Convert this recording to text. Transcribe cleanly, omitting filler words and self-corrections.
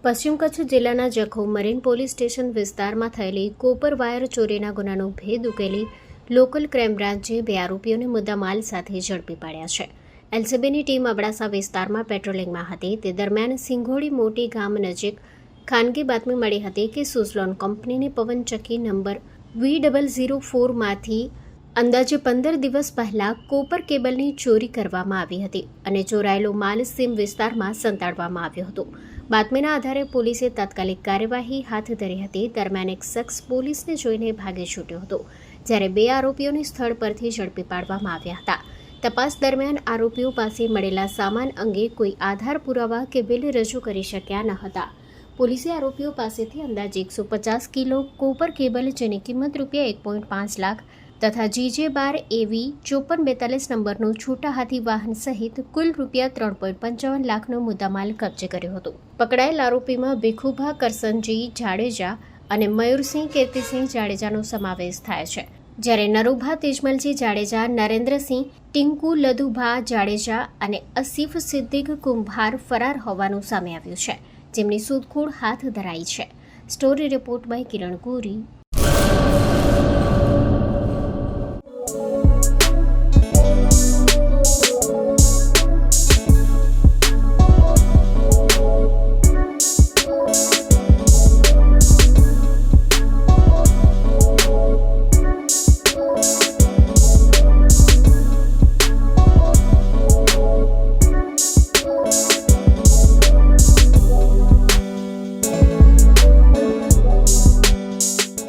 પશ્ચિમ કચ્છ જિલ્લાના Jakhau marine police station વિસ્તારમાં થયેલી કોપર વાયર ચોરીના ગુનાનો ભેદ ઉકેલી લોકલ ક્રાઇમ બ્રાન્ચે 2 આરોપીઓને મુદ્દામાલ સાથે ઝડપી પાડ્યા છે. એલસીબીની ટીમ અબડાસા વિસ્તારમાં પેટ્રોલિંગમાં હતી. તે દરમિયાન સિંઘોડી મોટી ગામ નજીક ખાનગી બાતમી મળી હતી કે સુઝલોન કંપનીની પવનચક્કી નંબર V004માંથી અંદાજે 15 દિવસ પહેલા કોપર કેબલની ચોરી કરવામાં આવી હતી અને ચોરાયેલો માલ સીમ વિસ્તારમાં સંતાડવામાં આવ્યો હતો. બાતમીના આધારે પોલીસે તાત્કાલિક કાર્યવાહી હાથ ધરી હતી. દરમિયાન એક શખ્સ પોલીસને જોઈને ભાગી છૂટ્યો હતો, જ્યારે 2 આરોપીઓને સ્થળ પરથી ઝડપી પાડવામાં આવ્યા હતા. તપાસ દરમિયાન આરોપીઓ પાસે મળેલા સામાન અંગે કોઈ આધાર પુરાવા કે બિલ રજૂ કરી શક્યા ન હતા. પોલીસે આરોપીઓ પાસેથી અંદાજે 150 કિલો કોપર કેબલ, જેની કિંમત ₹1.5 લાખ તથા GJ12AV 5442 નંબરનું છોટા હાથી વાહન સહિત કુલ ₹3.55 લાખનો મુદ્દામાલ કબજે કર્યો હતો. પકડાયેલ આરોપીમાં ભીખુભા કરસનજી જાડેજા અને મયુરસિંહ કીર્તિસિંહ જાડેજાનો સમાવેશ થાય છે, જ્યારે નરુભા તેજમલજી જાડેજા, નરેન્દ્રસિંહ ટિંકુ લધુભા જાડેજા અને અસીફ સિદ્દીક કુંભાર ફરાર હોવાનું સામે આવ્યું છે, જેમની શોધખોળ હાથ ધરાઈ છે. Story report by Kiran Gori,